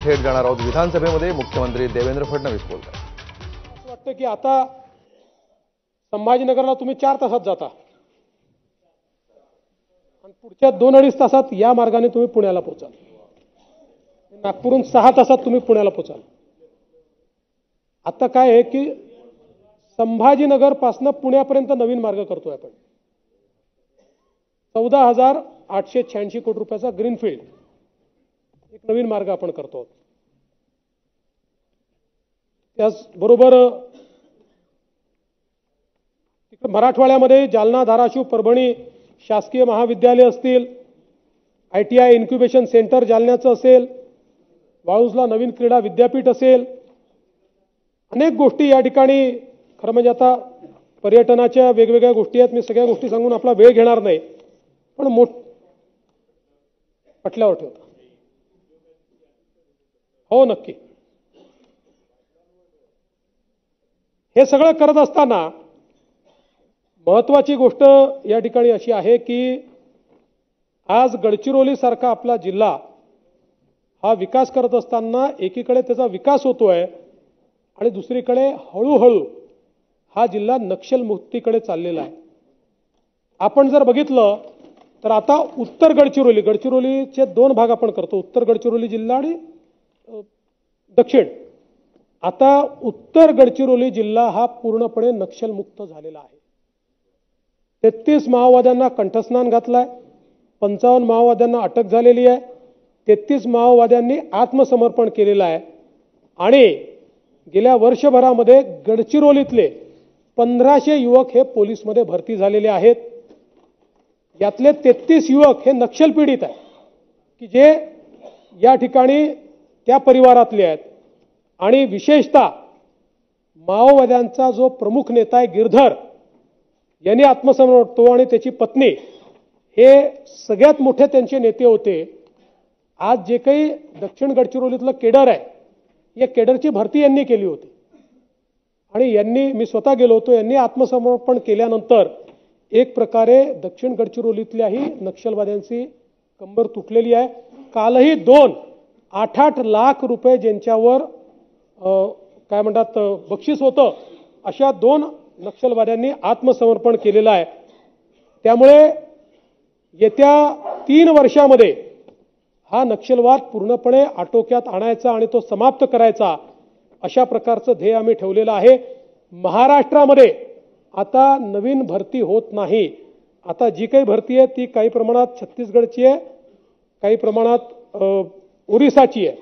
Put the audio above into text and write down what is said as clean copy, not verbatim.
थेट जाणार आहोत विधानसभेमध्ये. मुख्यमंत्री देवेंद्र फडणवीस बोलतात. असं वाटतं की आता संभाजीनगरला तुम्ही 4 तासात जाता आणि पुढच्या 2-2.5 तासात या मार्गाने तुम्ही पुण्याला पोहोचाल. नागपूरहून 6 तासात तुम्ही पुण्याला पोहोचाल. आता काय आहे की संभाजीनगर पासून पुण्यापर्यंत नवीन मार्ग करतोय आपण. 14,886 कोटी रुपयाचा ग्रीनफील्ड एक नवीन मार्ग आपण करतो. त्याचबरोबर मराठवाड्यामध्ये जालना, धाराशिव, परभणी शासकीय महाविद्यालय असतील, ITI इन्क्युबेशन सेंटर जालन्याचं असेल, वाळूजला नवीन क्रीडा विद्यापीठ असेल, अनेक गोष्टी या ठिकाणी. खरं म्हणजे आता पर्यटनाच्या वेगवेगळ्या गोष्टी आहेत. मी सगळ्या गोष्टी सांगून आपला वेळ घेणार नाही, पण पटल्यावर ठेवतो. हो, नक्की. हे सगळं करत असताना महत्वाची गोष्ट या ठिकाणी अशी आहे की आज गडचिरोली सारखा आपला जिल्हा हा विकास करत असताना एकीकडे त्याचा विकास होतोय आणि दुसरीकडे हळूहळू हा जिल्हा नक्षल मुक्तीकडे चाललेला आहे. आपण जर बघितलं तर आता उत्तर गडचिरोलीचे 2 भाग आपण करतो, उत्तर गडचिरोली जिल्हा आणि दक्षिण. आता उत्तर गडचिरोली जिल्हा हा पूर्णपणे नक्षलमुक्त झालेला आहे. 33 माओवाद्यांना कंठस्नान घातलाय, 55 माओवाद्यांना अटक झालेली आहे, 33 माओवाद्यांनी आत्मसमर्पण केलेलं आहे आणि गेल्या वर्षभरामध्ये गडचिरोलीतले 1500 युवक हे पोलीसमध्ये भरती झालेले आहेत. यातले 33 युवक हे नक्षल पीडित आहेत की जे या ठिकाणी त्या परिवारातले आहेत. आणि विशेषतः माओवाद्यांचा जो प्रमुख नेता आहे गिरधर यांनी आत्मसमर्पण तो आणि त्याची पत्नी हे सगळ्यात मोठे त्यांचे नेते होते. आज जे काही दक्षिण गडचिरोलीतलं केडर आहे या केडरची भरती यांनी केली होती आणि मी स्वतः गेलो होतो. यांनी आत्मसमर्पण केल्यानंतर एक प्रकारे दक्षिण गडचिरोलीतल्याही नक्षलवाद्यांची कंबर तुटलेली आहे. कालही 8 लाख रुपये ज्यांच्यावर काय म्हणतात बक्षीस होतं अशा 2 नक्षलवाद्यांनी आत्मसमर्पण केलेलं आहे. त्यामुळे येत्या 3 वर्षामध्ये हा नक्षलवाद पूर्णपणे आटोक्यात आणायचा आणि तो समाप्त करायचा अशा प्रकारचं ध्येय आम्ही ठेवलेलं आहे. महाराष्ट्रामध्ये आता नवीन भरती होत नाही. आता जी काही भरती आहे ती काही प्रमाणात छत्तीसगडची आहे, काही प्रमाणात ओरिसाची आहे.